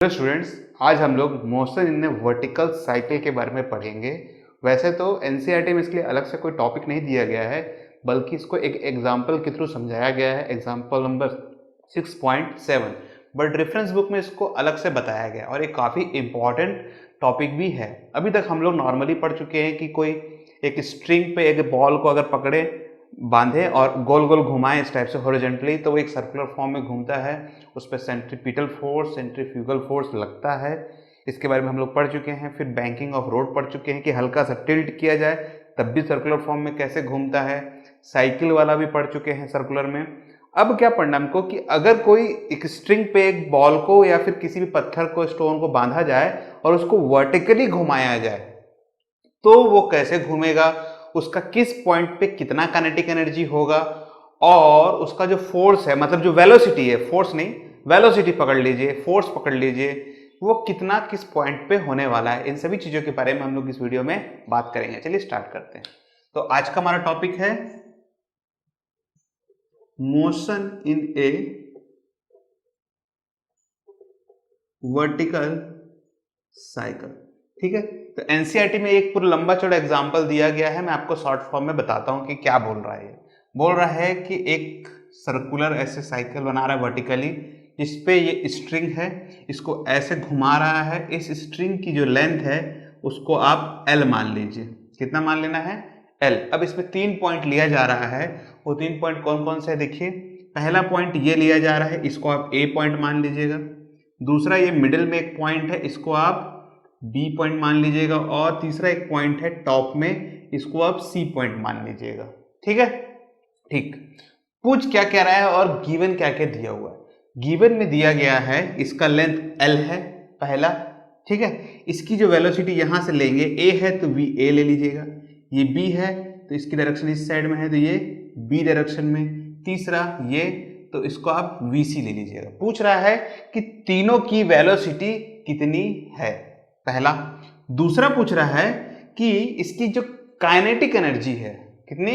Students, आज हम लोग motion in A vertical cycle के बारे में पढ़ेंगे। वैसे तो एनसीईआरटी में इसके लिए अलग से कोई टॉपिक नहीं दिया गया है, बल्कि इसको एक एग्जाम्पल के थ्रू समझाया गया है, example number 6.7। But reference book में इसको अलग से बताया गया और एक काफ़ी इम्पॉर्टेंट टॉपिक भी है। अभी तक हम लोग नॉर्मली पढ़ चुके हैं कि कोई एक स्ट्रिंग पे एक बॉल को अगर पकड़े, बांधे और गोल गोल घुमाएं इस टाइप से हॉरिजॉन्टली, तो वो एक सर्कुलर फॉर्म में घूमता है। उस पर सेंट्रीपिटल फोर्स, सेंट्रीफ्यूगल फोर्स लगता है। इसके बारे में हम लोग पढ़ चुके हैं। फिर बैंकिंग ऑफ रोड पढ़ चुके हैं कि हल्का सा टिल्ट किया जाए तब भी सर्कुलर फॉर्म में कैसे घूमता है। साइकिल वाला भी पढ़ चुके हैं सर्कुलर में। अब क्या पढ़ना हमको कि अगर कोई एक स्ट्रिंग पे एक बॉल को या फिर किसी भी पत्थर को, स्टोन को बांधा जाए और उसको वर्टिकली घुमाया जाए तो वो कैसे घूमेगा, उसका किस पॉइंट पे कितना काइनेटिक एनर्जी होगा, और उसका जो फोर्स है, मतलब जो वेलोसिटी है, फोर्स नहीं वेलोसिटी पकड़ लीजिए, फोर्स पकड़ लीजिए, वो कितना किस पॉइंट पे होने वाला है। इन सभी चीजों के बारे में हम लोग इस वीडियो में बात करेंगे। चलिए स्टार्ट करते हैं। तो आज का हमारा टॉपिक है motion in A vertical cycle. ठीक है, तो एनसीईआरटी में एक पूरा लंबा चौड़ा एग्जाम्पल दिया गया है। मैं आपको शॉर्ट फॉर्म में बताता हूं कि क्या बोल रहा है। बोल रहा है कि एक सर्कुलर ऐसे साइकिल बना रहा है वर्टिकली, इस पे ये स्ट्रिंग है, इसको ऐसे घुमा रहा है। इस स्ट्रिंग की जो लेंथ है उसको आप एल मान लीजिए। कितना मान लेना है? एल। अब इसमें 3 पॉइंट लिया जा रहा है। वो 3 पॉइंट कौन कौन से है देखिए। पहला पॉइंट ये लिया जा रहा है, इसको आप ए पॉइंट मान लीजिएगा। दूसरा ये मिडिल में एक पॉइंट है, इसको आप बी पॉइंट मान लीजिएगा। और तीसरा एक पॉइंट है टॉप में, इसको आप सी पॉइंट मान लीजिएगा। ठीक है, ठीक। पूछ क्या कह रहा है और गिवन क्या क्या दिया हुआ है। गिवन में दिया गया है इसका लेंथ एल है पहला। ठीक है, इसकी जो वेलोसिटी यहां से लेंगे, ए है तो वी ए ले लीजिएगा। ये बी है तो इसकी डायरेक्शन इस साइड में है तो ये बी डायरेक्शन में। तीसरा ये, तो इसको आप वीसी ले लीजिएगा। पूछ रहा है कि तीनों की वेलोसिटी कितनी है, पहला। दूसरा पूछ रहा है कि इसकी जो काइनेटिक एनर्जी है, कितनी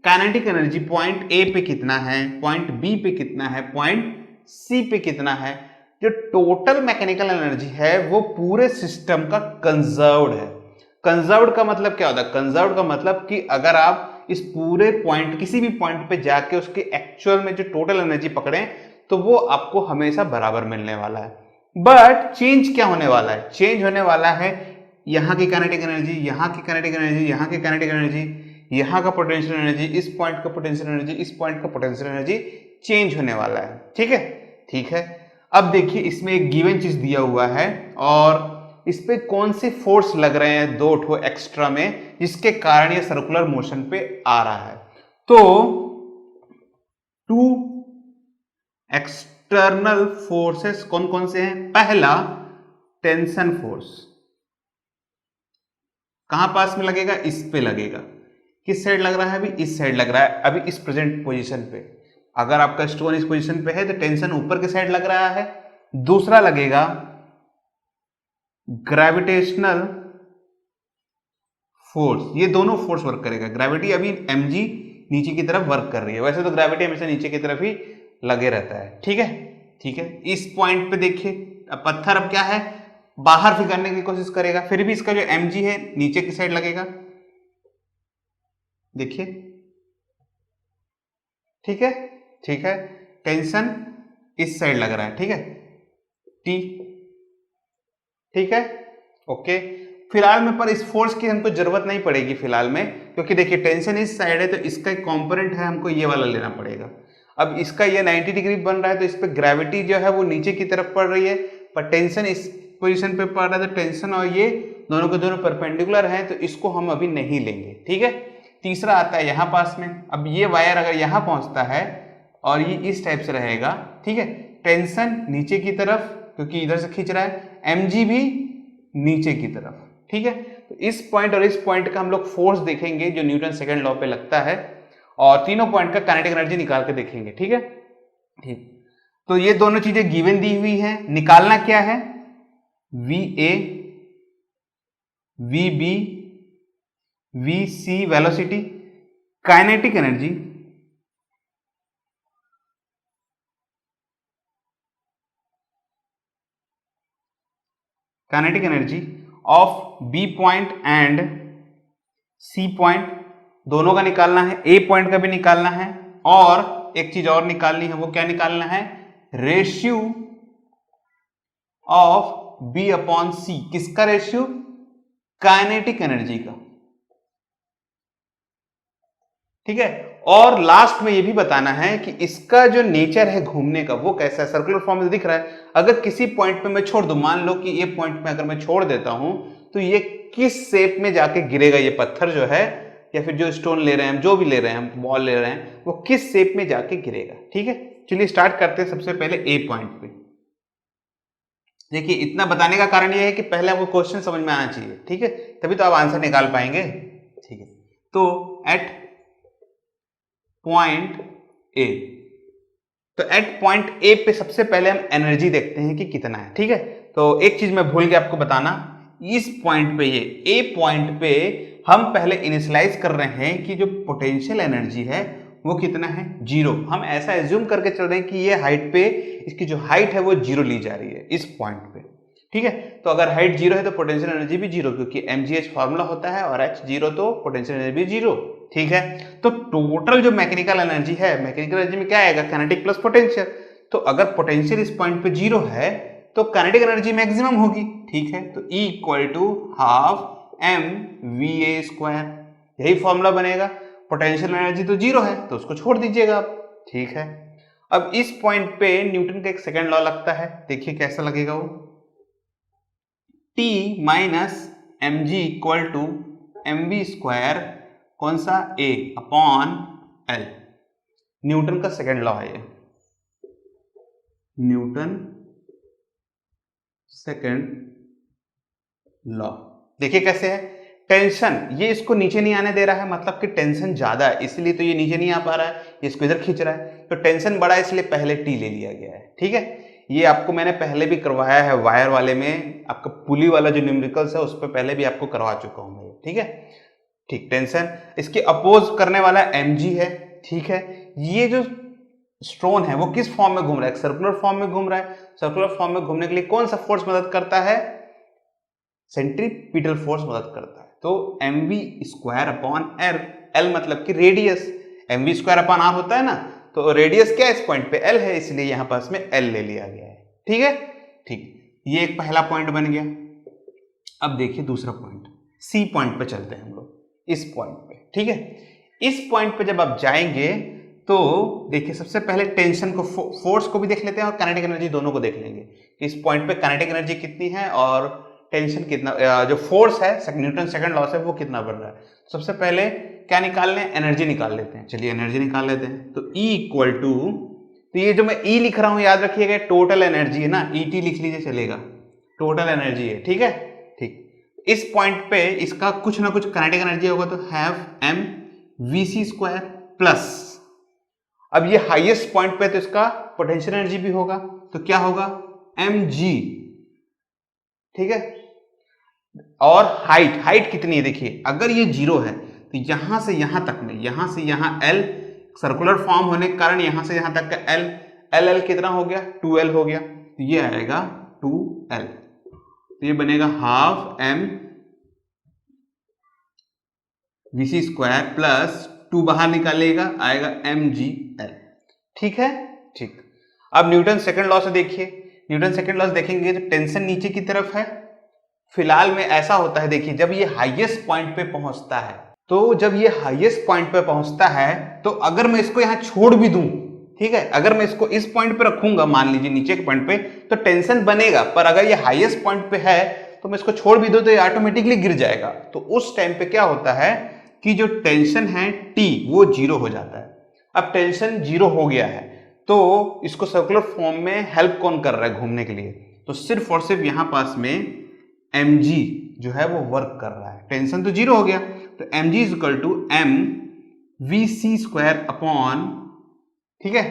काइनेटिक एनर्जी, पॉइंट ए पे कितना है, पॉइंट बी पे कितना है, पॉइंट सी पे कितना है। जो टोटल मैकेनिकल एनर्जी है वो पूरे सिस्टम का कंजर्व्ड है। कंजर्व्ड का मतलब क्या होता है? कंजर्व्ड का मतलब कि अगर आप इस पूरे पॉइंट, किसी भी पॉइंट पे जाके उसके एक्चुअल में जो टोटल एनर्जी पकड़ें तो वो आपको हमेशा बराबर मिलने वाला है। बट चेंज क्या होने वाला है? चेंज होने वाला है यहाँ की काइनेटिक एनर्जी, यहाँ की काइनेटिक एनर्जी, यहाँ की काइनेटिक एनर्जी, यहाँ का पोटेंशियल एनर्जी, इस पॉइंट का पोटेंशियल एनर्जी, इस पॉइंट का पोटेंशियल एनर्जी चेंज होने वाला है। ठीक है, ठीक है। अब देखिए इसमें एक गिवन चीज दिया हुआ है और इस पे कौन से फोर्स लग रहे हैं, दो ठो एक्स्ट्रा में, जिसके कारण ये सर्कुलर मोशन पे आ रहा है। तो टू एक्सटर्नल फोर्सेस कौन कौन से हैं? पहला टेंशन फोर्स, कहां पास में लगेगा? इस पे लगेगा। किस साइड लग रहा है? अभी इस साइड लग रहा है, अभी इस प्रेजेंट पोजीशन पे। अगर आपका स्टोन इस पोजीशन पे है तो टेंशन ऊपर के साइड लग रहा है। दूसरा लगेगा ग्रेविटेशनल फोर्स, ये दोनों फोर्स वर्क करेगा। ग्रेविटी अभी mg नीचे की तरफ वर्क कर रही है, वैसे तो ग्रेविटी हमेशा नीचे की तरफ ही लगे रहता है। ठीक है, ठीक है। इस पॉइंट पे देखिए, अब पत्थर अब क्या है, बाहर फिकरने की कोशिश करेगा, फिर भी इसका जो mg है नीचे की साइड लगेगा। देखिए, ठीक है, ठीक है। टेंशन इस साइड लग रहा है, ठीक है, टी। ठीक है, ओके। फिलहाल में पर इस फोर्स की हमको जरूरत नहीं पड़ेगी फिलहाल में, क्योंकि देखिए टेंशन इस साइड है तो इसका एक कंपोनेंट है, हमको ये वाला लेना पड़ेगा। अब इसका ये 90 डिग्री बन रहा है तो इस पे ग्रेविटी जो है वो नीचे की तरफ पड़ रही है, पर टेंशन इस पोजीशन पे पड़ रहा है, तो टेंशन और ये दोनों के दोनों परपेंडिकुलर हैं, तो इसको हम अभी नहीं लेंगे। ठीक है, तीसरा आता है यहाँ पास में। अब ये वायर अगर यहाँ पहुंचता है और ये इस टाइप से रहेगा, ठीक है, टेंशन नीचे की तरफ क्योंकि इधर से खींच रहा है, mg भी नीचे की तरफ। ठीक है, तो इस पॉइंट और इस पॉइंट का हम लोग फोर्स देखेंगे जो न्यूटन सेकंड लॉ पे लगता है, और तीनों पॉइंट का काइनेटिक एनर्जी निकाल के देखेंगे। ठीक है, ठीक। तो ये दोनों चीजें गिवन दी हुई है, निकालना क्या है? V A, V B, V C velocity, kinetic energy, kinetic energy of B point and C point दोनों का निकालना है, ए पॉइंट का भी निकालना है, और एक चीज और निकालनी है, वो क्या निकालना है, रेशियो ऑफ बी अपॉन सी। किसका रेशियो, काइनेटिक एनर्जी का, ठीक है। और लास्ट में ये भी बताना है कि इसका जो नेचर है घूमने का वो कैसा है। सर्कुलर फॉर्म में दिख रहा है, अगर किसी पॉइंट पे मैं छोड़ दूं, मान लो कि ये पॉइंट पे अगर मैं छोड़ देता हूं तो ये किस शेप में जाके गिरेगा, ये पत्थर जो है या फिर जो स्टोन ले रहे हैं हम, जो भी ले रहे हैं हम, बॉल ले रहे हैं, वो किस शेप में जाके गिरेगा, ठीक है। चलिए स्टार्ट करते हैं सबसे पहले ए पॉइंट पे। देखिए इतना बताने का कारण ये है कि पहले आपको क्वेश्चन समझ में आना चाहिए, ठीक है, तभी तो आप आंसर निकाल पाएंगे, ठीक है। तो एट पॉइंट ए, तो एट पॉइंट ए पे सबसे पहले हम एनर्जी देखते हैं कि कितना है, ठीक है। तो एक चीज मैं भूल गया आपको बताना, इस पॉइंट पे, ये ए पॉइंट पे हम पहले इनिशियलाइज कर रहे हैं कि जो पोटेंशियल एनर्जी है वो कितना है, 0। हम ऐसा एज्यूम करके चल रहे हैं कि ये हाइट पे, इसकी जो हाइट है वो 0 ली जा रही है इस पॉइंट पे, ठीक है। तो अगर हाइट 0 है तो पोटेंशियल एनर्जी भी 0, क्योंकि mgh फॉर्मूला होता है, और h 0 तो पोटेंशियल एनर्जी भी 0, ठीक है। तो टोटल जो मैकेनिकल एनर्जी है, मैकेनिकल एनर्जी में क्या आएगा, काइनेटिक प्लस पोटेंशियल। तो अगर पोटेंशियल इस पॉइंट पे 0 है तो काइनेटिक एनर्जी मैक्सिमम होगी, ठीक है। तो E equal to half mva², यही फॉर्मूला बनेगा। पोटेंशियल एनर्जी तो 0 है तो उसको छोड़ दीजिएगा आप, ठीक है। अब इस पॉइंट पे न्यूटन का एक सेकंड लॉ लगता है, देखिए कैसा लगेगा वो, T minus M G equal to mv², कौन सा, A अपॉन L। न्यूटन का सेकंड लॉ है ये, न्यूटन सेकंड लॉ। देखिए कैसे है, टेंशन ये इसको नीचे नहीं आने दे रहा है, मतलब कि टेंशन ज्यादा है, इसलिए तो ये नीचे नहीं आ पा रहा है, ये इसको इधर खींच रहा है। तो टेंशन बड़ा है इसलिए पहले टी ले लिया गया है, ठीक है। ये आपको मैंने पहले भी करवाया है वायर वाले में, आपका पुली वाला जो न्यूमेरिकल्स है उस पर पहले भी आपको करवा चुका हूं मैं, ठीक है। ठीक, टेंशन इसके अपोज करने वाला mg है, ठीक है। ये जो स्टोन है वो किस फॉर्म में घूम रहा है, सर्कुलर फॉर्म में घूम रहा है। सर्कुलर फॉर्म में घूमने के लिए कौन सा फोर्स मदद करता है, सेंट्रीपिटल फोर्स मदद करता है। तो mv² अपॉन r, l मतलब कि रेडियस, mv² अपॉन r होता है ना, तो रेडियस क्या है इस पॉइंट पे, l है, इसलिए यहां पास में l ले लिया गया है, ठीक है। ठीक, ये एक पहला पॉइंट बन गया। अब देखिए दूसरा पॉइंट, सी पॉइंट पे चलते हैं हम लोग, इस पॉइंट पे, ठीक है। इस पॉइंट पे जब आप जाएंगे तो देखिए सबसे पहले टेंशन को, फोर्स को भी देख लेते हैं और काइनेटिक एनर्जी दोनों को देख लेंगे कि इस पॉइंट पे काइनेटिक एनर्जी कितनी है और टेंशन कितना, जो फोर्स है न्यूटन सेकंड लॉ से वो कितना बन रहा है। सबसे पहले क्या निकाल लें, एनर्जी निकाल लेते हैं, चलिए एनर्जी निकाल लेते हैं। तो E इक्वल टू, तो ये जो मैं E लिख रहा हूं याद रखिएगा टोटल एनर्जी है ना, ET लिख लीजिए चलेगा, टोटल एनर्जी है, ठीक है। ठीक, इस पॉइंट पे इसका कुछ ना कुछ काइनेटिक एनर्जी होगा, तो हैव mvc² प्लस, अब ये हाईएस्ट पॉइंट पे तो इसका पोटेंशियल एनर्जी भी होगा, तो क्या होगा, mg, ठीक है। और हाइट कितनी है, देखिए अगर ये 0 है तो यहां से यहां तक में, यहां से यहां L, सर्कुलर फॉर्म होने के कारण यहां से यहां तक का L कितना हो गया, 2L हो गया, तो ये आएगा 2L, तो ये बनेगा हाफ mvc² प्लस 2 बाहर निकालेगा, आएगा mgl, ठीक है। ठीक, अब न्यूटन सेकंड लॉ से देखिए, न्यूटन सेकंड लॉ से देखेंगे तो टेंशन नीचे की तरफ है। फिलहाल में ऐसा होता है, देखिए जब ये हाईएस्ट पॉइंट पे पहुंचता है, तो जब ये हाईएस्ट पॉइंट पे पहुंचता है तो अगर मैं इसको यहां छोड़ भी दूं, ठीक है, अगर मैं इसको इस पॉइंट पे रखूंगा, मान लीजिए नीचे के पॉइंट पे, तो टेंशन बनेगा, पर अगर ये हाईएस्ट पॉइंट पे है तो मैं इसको छोड़ भी दूं तो ये ऑटोमेटिकली गिर जाएगा। तो उस टाइम पे क्या होता है कि जो टेंशन है T वो 0 हो जाता है। अब टेंशन 0 हो गया है तो इसको सर्कुलर फॉर्म में हेल्प कौन कर रहा है घूमने के लिए, तो सिर्फ और सिर्फ यहां पास में mg जो है वो वर्क कर रहा है, टेंशन तो 0 हो गया, तो mg is equal to mvc² upon, ठीक है,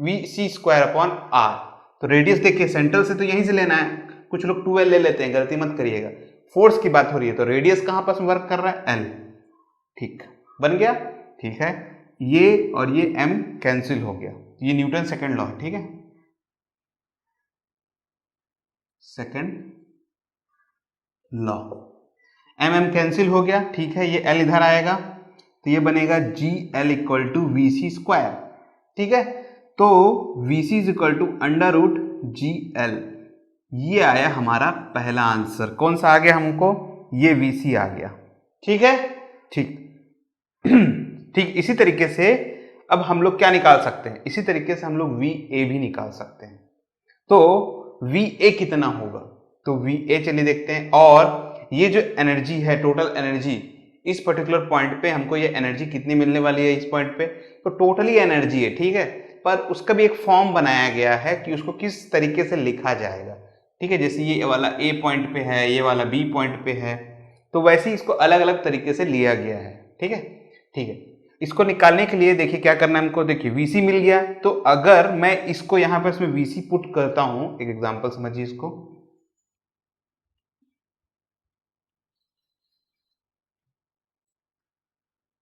vc² अपॉन r। तो रेडियस देखिए सेंट्रल से तो यहीं से लेना है, कुछ लोग 2L ले लेते हैं, गलती मत करिएगा, फोर्स की बात हो रही है, तो रेडियस कहां पास वर्क कर रहा है, L, ठीक, बन गया, ठीक है। ये और ये m कैंसिल हो गया, ये न्यूटन सेकंड लॉ है, ठीक है, second law. M M cancel हो गया, ठीक है, ये एल इधर आएगा तो ये बनेगा G L equal to V C square, ठीक है। तो V C is equal to under root G L, ये आया हमारा पहला आंसर। कौन सा आ गया हमको, ये वी सी आ गया, ठीक है, ठीक। ठीक इसी तरीके से अब हम लोग क्या निकाल सकते हैं, इसी तरीके से हम लोग वी ए भी निकाल सकते हैं। तो वी ए कितना होगा, तो वी ए चलिए देखते हैं। और ये जो एनर्जी है, टोटल एनर्जी, इस पर्टिकुलर पॉइंट पे हमको ये एनर्जी कितनी मिलने वाली है इस पॉइंट पे, तो टोटली एनर्जी है, ठीक है। पर उसका भी एक फॉर्म बनाया गया है कि उसको किस तरीके से लिखा जाएगा, ठीक है। जैसे ये वाला ए पॉइंट पे है, ये वाला बी पॉइंट पे है, तो वैसे ही इसको अलग अलग तरीके से लिया गया है, ठीक है, ठीक है। इसको निकालने के लिए देखिए क्या करना है हमको, देखिए VC मिल गया, तो अगर मैं इसको यहां पर इसमें VC पुट करता हूं, एक एग्जांपल समझिए इसको,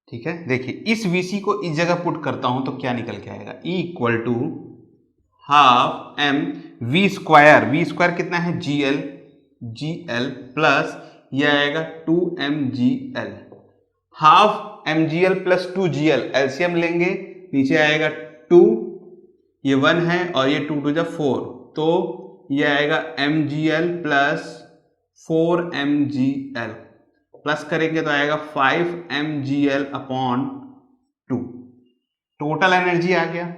ठीक है। देखिए इस VC को इस जगह पुट करता हूं तो क्या निकल के आएगा, E equal to half M V square, V square कितना है जी एल प्लस ये आएगा 2mgl, half mgl plus 2gl, LCM लेंगे नीचे आएगा 2, ये 1 है और ये 2 2 4, तो ये आएगा mgl प्लस 4mgl, प्लस करेंगे तो आएगा 5mgl अपॉन 2, टोटल एनर्जी आ गया।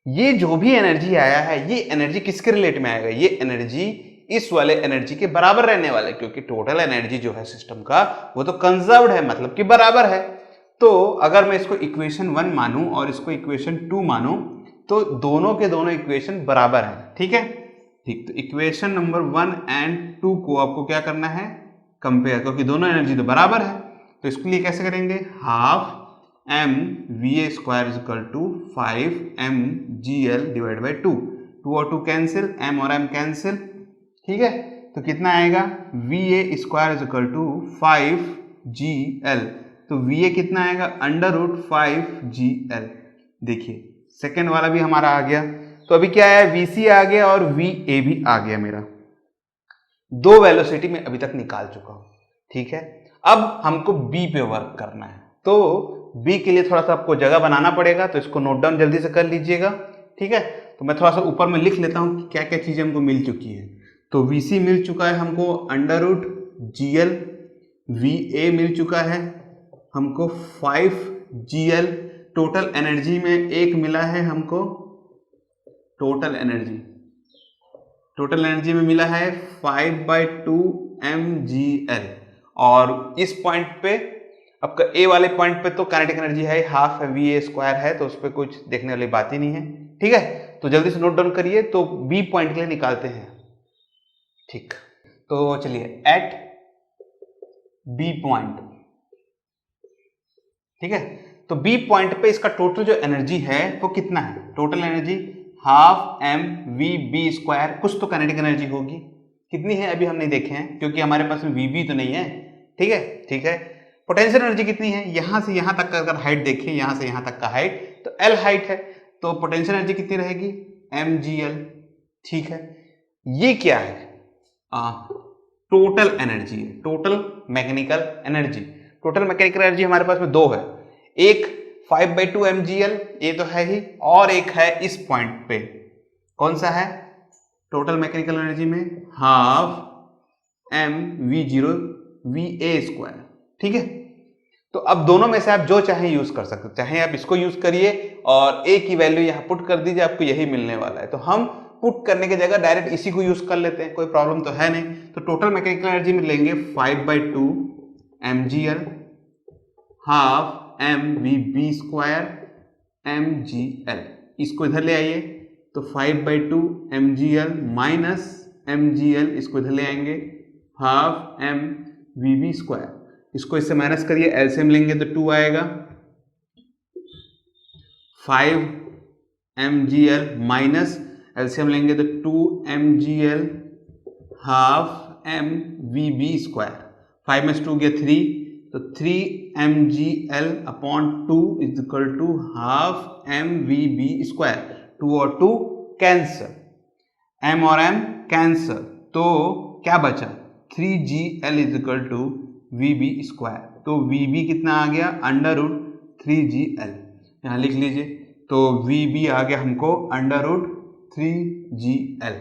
ये जो भी एनर्जी आया है ये एनर्जी किसके रिलेट में आएगा, ये एनर्जी इस वाले एनर्जी के बराबर रहने वाले, क्योंकि टोटल एनर्जी जो है सिस्टम का वो तो कंजर्व्ड है, मतलब कि बराबर है। तो अगर मैं इसको इक्वेशन 1 मानूं और इसको इक्वेशन 2 मानूं तो दोनों के दोनों इक्वेशन बराबर हैं, ठीक है, ठीक। तो इक्वेशन नंबर 1 एंड 2 को आपको क्या करना है, कंपेयर, क्योंकि दोनों एनर्जी तो बराबर है। तो इसके लिए कैसे करेंगे, half M V A square is equal to 5mgl divide by 2, 2 और 2 कैंसिल, m और m कैंसिल, ठीक है। तो कितना आएगा, V A square is equal to 5gl, तो वी ए कितना आएगा, अंडर रूट 5gl। देखिए सेकेंड वाला भी हमारा आ गया। तो अभी क्या है, वी सी आ गया और वी ए भी आ गया मेरा, दो वेलोसिटी में अभी तक निकाल चुका हूं, ठीक है। अब हमको बी पे वर्क करना है, तो बी के लिए थोड़ा सा आपको जगह बनाना पड़ेगा, तो इसको नोट डाउन जल्दी से कर लीजिएगा, ठीक है। तो मैं थोड़ा सा ऊपर में लिख लेता हूं कि क्या क्या चीजें हमको मिल चुकी है। तो VC मिल चुका है हमको अंडर रूट GL, VA मिल चुका है हमको 5gl, टोटल एनर्जी में एक मिला है हमको, टोटल एनर्जी में मिला है 5/2mgl। और इस पॉइंट पे आपका ए वाले पॉइंट पे तो काइनेटिक एनर्जी है हाफ है, वी ए स्क्वायर है, तो उस पर कुछ देखने वाली बात ही नहीं है, ठीक है। तो जल्दी से नोट डाउन करिए, तो बी पॉइंट के लिए निकालते हैं, ठीक। तो चलिए एट बी पॉइंट, ठीक है। तो बी पॉइंट पे इसका टोटल जो एनर्जी है वो कितना है, total energy half M V B square, कुछ तो काइनेटिक एनर्जी होगी, कितनी है अभी हम नहीं देखे हैं क्योंकि हमारे पास में वी बी तो नहीं है, ठीक है, ठीक है। पोटेंशियल एनर्जी कितनी है, यहां से यहां तक का अगर हाइट देखें, यहां से यहां तक का हाइट तो एल हाइट है, तो पोटेंशियल एनर्जी कितनी रहेगी, mgl, ठीक है। ये क्या है, टोटल एनर्जी है, total mechanical energy. Total mechanical energy हमारे पास में दो है, एक 5/2mgl ये तो है ही, और एक है इस पॉइंट पे, कौन सा है, टोटल मैकेनिकल एनर्जी में half M V zero V A square, ठीक है। तो अब दोनों में से आप जो चाहे यूज कर सकते हो, चाहे आप इसको यूज करिए और ए की वैल्यू यहां पुट कर दीजिए, आपको यही मिलने वाला है। तो हम पुट करने की जगह डायरेक्ट इसी को यूज कर लेते हैं, कोई प्रॉब्लम तो है नहीं। तो टोटल मैकेनिकल एनर्जी में लेंगे 5/2mgl half M V B square mgl, इसको इधर ले आइए, तो 5/2mgl माइनस mgl, इसको इधर ले आएंगे half M V B square, इसको इससे माइनस करिए, एलसीएम लेंगे तो 2 आएगा, 5mgl माइनस एलसीएम लेंगे तो 2mgl half M V B square, 5 में 2 गया 3, तो 3mgl upon 2 is equal to half M V B square, 2 और 2 कैंसर, m और m कैंसर, तो क्या बचा, 3GL is equal to VB square. तो VB कितना आ गया, अंडर रूट 3GL, यहाँ लिख लीजिए। तो VB आ गया हमको अंडर रूट 3GL।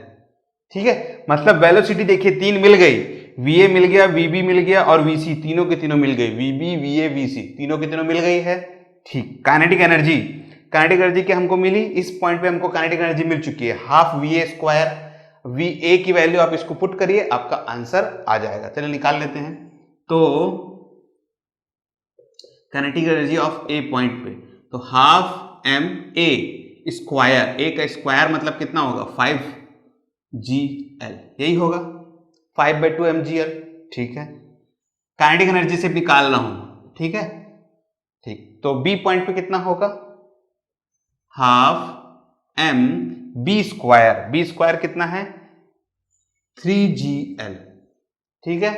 ठीक है, मतलब वेलोसिटी देखिए तीन मिल गई, VA मिल गया, VB मिल गया और VC, तीनों के तीनों मिल गई, VB VA VC तीनों के तीनों मिल गई है। ठीक, काइनेटिक एनर्जी, काइनेटिक एनर्जी क्या हमको मिली, इस पॉइंट पे हमको काइनेटिक एनर्जी मिल चुकी है हाफ VA स्क्वायर। VA की वैल्यू आप इसको पुट करिए, आपका आंसर आ जाएगा। चलिए निकाल लेते हैं। तो kinetic energy of A point पे, तो हाफ MA स्क्वायर, ए का स्क्वायर मतलब कितना होगा 5GL, यही होगा 5/2 mgl। ठीक है, काइनेटिक एनर्जी से निकाल रहा हूं। ठीक है, ठीक, तो बी पॉइंट पे कितना होगा, हाफ MB स्क्वायर, बी स्क्वायर कितना है 3GL। ठीक है,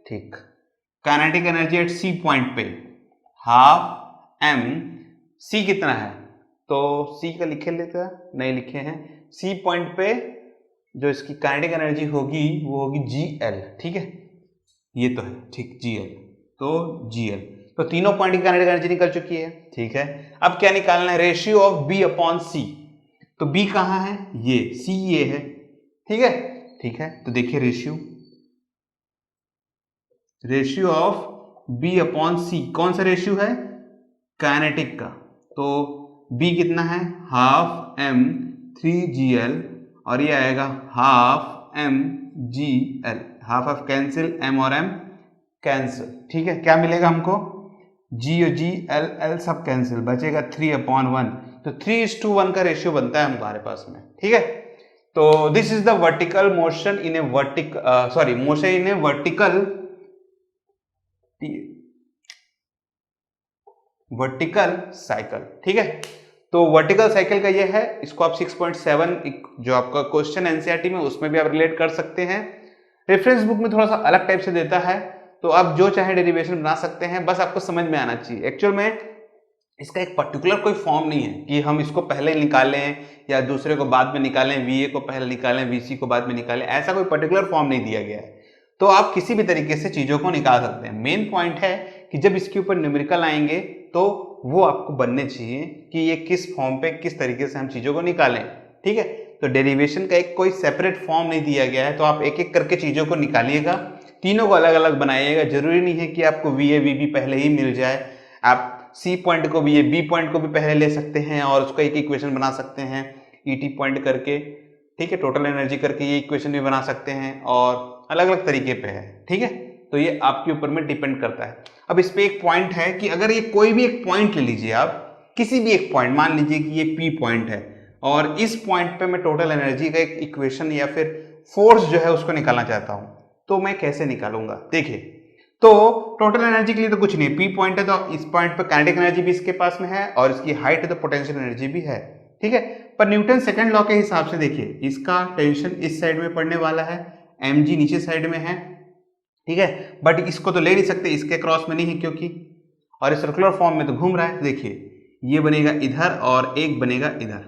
ठीक, kinetic energy at C point पे हाफ MC कितना है, तो C का लिखे लेते हैं, नहीं लिखे हैं। C पॉइंट पे जो इसकी काइनेटिक एनर्जी होगी वो होगी GL। ठीक है, ये तो है, ठीक, GL, तो GL, तो तीनों पॉइंट की काइनेटिक एनर्जी निकल चुकी है। ठीक है, अब क्या निकालना है, ratio of B upon C। तो B कहाँ है, ये, C ये है। ठीक है, ठीक है, तो देखिए ratio of B upon C, कौन सा रेशियो है, काइनेटिक का। तो B कितना है, हाफ M3GL और ये आएगा half MGL, half of cancel, M और M कैंसिल। ठीक है, क्या मिलेगा हमको, G और G L L सब कैंसिल, बचेगा 3/1। तो 3:1 का रेशियो बनता है हमारे पास में। ठीक है, तो this is the vertical motion in A motion in A vertical cycle. ठीक है, तो वर्टिकल साइकिल का ये है, इसको आप 6.7 जो आपका क्वेश्चन एनसीईआरटी में उसमें भी आप रिलेट कर सकते हैं। रेफरेंस बुक में थोड़ा सा अलग टाइप से देता है, तो आप जो चाहे डेरिवेशन बना सकते हैं, बस आपको समझ में आना चाहिए। एक्चुअल में इसका एक पर्टिकुलर कोई फॉर्म नहीं है कि हम इसको पहले निकालें या दूसरे को बाद में निकालें, VA को पहले निकालें, VC को बाद में निकालें, ऐसा कोई पर्टिकुलर फॉर्म नहीं दिया गया है। तो आप किसी भी तरीके से चीजों को निकाल सकते हैं। मेन पॉइंट है कि जब इसके ऊपर न्यूमेरिकल आएंगे तो वो आपको बनने चाहिए कि ये किस फॉर्म पे किस तरीके से हम चीजों को निकालें। ठीक है, तो डेरिवेशन का एक कोई सेपरेट फॉर्म नहीं दिया गया है, तो आप एक एक करके चीजों को निकालिएगा, तीनों को अलग अलग बनाइएगा। जरूरी नहीं है कि आपको VA VB पहले ही मिल जाए, आप C पॉइंट को भी, B पॉइंट को भी पहले ले सकते हैं और उसका एक इक्वेशन बना सकते हैं ET पॉइंट करके। ठीक है, टोटल एनर्जी करके ये इक्वेशन भी बना सकते हैं और अलग अलग तरीके पे है। ठीक है, तो ये आपके ऊपर में डिपेंड करता है। अब इस पे एक पॉइंट है कि अगर ये कोई भी एक पॉइंट ले लीजिए आप, किसी भी एक पॉइंट, मान लीजिए कि ये P पॉइंट है और इस पॉइंट पे मैं टोटल एनर्जी का एक इक्वेशन या फिर फोर्स जो है उसको निकालना चाहता हूं, तो मैं कैसे निकालूंगा। देखिए, तो टोटल एनर्जी के लिए तो कुछ नहीं, P पॉइंट है तो इस पॉइंट पे काइनेटिक एनर्जी भी इसके पास में है और इसकी हाइट है तो पोटेंशियल एनर्जी भी है। ठीक है, पर न्यूटन सेकंड लॉ के हिसाब से देखिए, इसका टेंशन इस साइड में पड़ने वाला है, mg नीचे साइड में है। ठीक है, बट इसको तो ले नहीं सकते, इसके क्रॉस में नहीं है क्योंकि, और सर्कुलर फॉर्म में तो घूम रहा है। देखिए, ये बनेगा इधर और एक बनेगा इधर,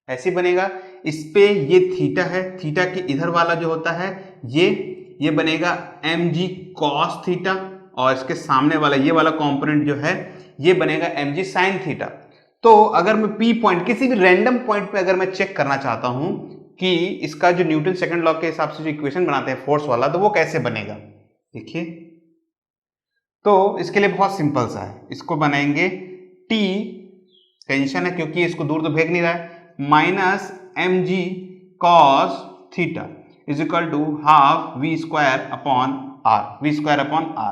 ऐसे बनेगा। इस पे ये थीटा है, थीटा के इधर वाला जो होता है ये बनेगा mg cos थीटा और इसके सामने वाला ये वाला कंपोनेंट जो है ये बनेगा mg sin थीटा। तो अगर मैं P पॉइंट किसी भी रैंडम पॉइंट पे अगर मैं चेक करना चाहता हूं कि इसका जो न्यूटन सेकंड लॉ के हिसाब से जो इक्वेशन बनाते हैं फोर्स वाला, तो वो कैसे बनेगा, देखिए। तो इसके लिए बहुत सिंपल सा है, इसको बनाएंगे T, टेंशन है क्योंकि इसको दूर तो भेज नहीं रहा है, minus mg cos theta is equal to half V square upon R।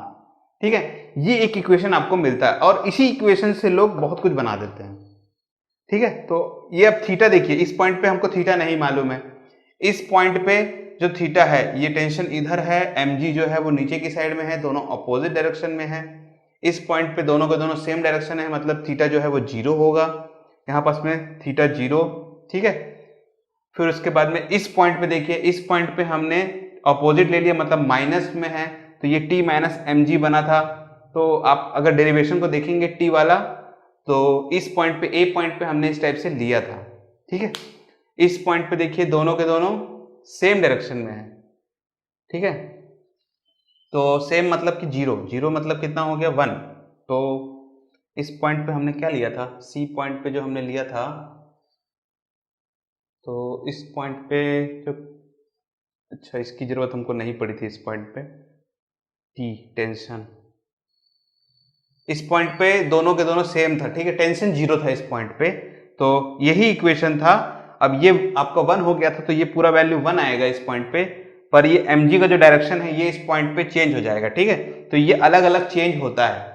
ठीक है, ये एक इक्वेशन आपको मिलता है और इसी इक्वेशन से लोग बहुत कुछ बना देते हैं। ठीक है, तो ये अब थीटा देखिए, इस पॉइंट पे हमको थीटा नहीं मालूम है, इस पॉइंट पे जो थीटा है ये टेंशन इधर है, mg जो है वो नीचे की साइड में है, दोनों अपोजिट डायरेक्शन में है। इस पॉइंट पे दोनों के दोनों सेम डायरेक्शन है, मतलब थीटा जो है वो 0 होगा, यहाँ पास में थीटा 0। ठीक है, फिर उसके बाद में इस पॉइंट पे देखिए, इस पॉइंट पे हमने अपोजिट ले लिया, मतलब माइनस में है, तो ये t माइनस mg बना था। तो आप अगर डेरिवेशन को देखेंगे t वाला, तो इस पॉइंट पे, a पॉइंट पे हमने इस टाइप से लिया था। ठीक है, इस पॉइंट पे देखिए दोनों के दोनों सेम डायरेक्शन में है। ठीक है, तो सेम मतलब कि जीरो, जीरो मतलब कितना हो गया 1। तो इस पॉइंट पे हमने क्या लिया था, सी पॉइंट पे जो हमने लिया था, तो इस पॉइंट पे जो, अच्छा इसकी जरूरत हमको नहीं पड़ी थी इस पॉइंट पे, टी टेंशन इस पॉइंट पे दोनों के दोनों सेम था, ठीक है, टेंशन जीरो था इस पॉइंट पे, तो यही इक्वेशन था। अब ये आपका 1 हो गया था तो ये पूरा वैल्यू 1 आएगा इस पॉइंट पे, पर ये mg का जो डायरेक्शन है ये इस पॉइंट पे चेंज हो जाएगा, ठीक है, तो ये अलग अलग चेंज होता है।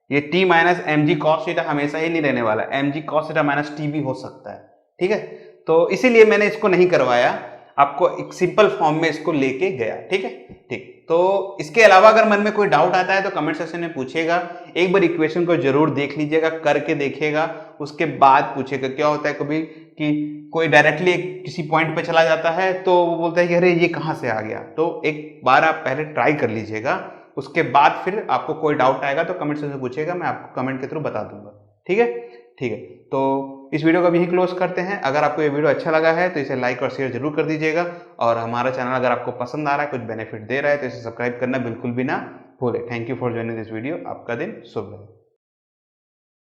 ये t minus M G cos theta हमेशा ही नहीं रहने वाला, M G cos theta minus T भी हो सकता है, ठीक है, तो इसीलिए मैंने इसको नहीं करवाया, आपको एक सिंपल फॉर्म में इसको लेके गया, ठीक है। ठीक, तो इसके अलावा अगर मन में कोई डाउट आता है तो कमेंट सेक्शन में पूछेगा, एक बार इक्वेशन को जरूर देख लीजिएगा, करके देखिएगा, उसके बाद पूछेगा। क्या होता है कभी कि कोई डायरेक्टली किसी पॉइंट पे चला जाता है तो वो बोलता है कि अरे ये कहाँ से आ गया, तो एक बार आप पहले ट्राई कर लीजिएगा, उसके बाद फिर आपको कोई डाउट आएगा तो कमेंट सेक्शन में पूछेगा, मैं आपको कमेंट के थ्रू बता दूंगा, ठीक है। ठीक है, तो इस वीडियो को भी यहीं क्लोज करते हैं। अगर आपको ये वीडियो अच्छा लगा है तो इसे लाइक और शेयर जरूर कर दीजिएगा, और हमारा चैनल अगर आपको पसंद आ रहा है, कुछ बेनिफिट दे रहा है, तो इसे सब्सक्राइब करना बिल्कुल भी ना भूलें। Thank you for joining this video. आपका दिन शुभ रहे।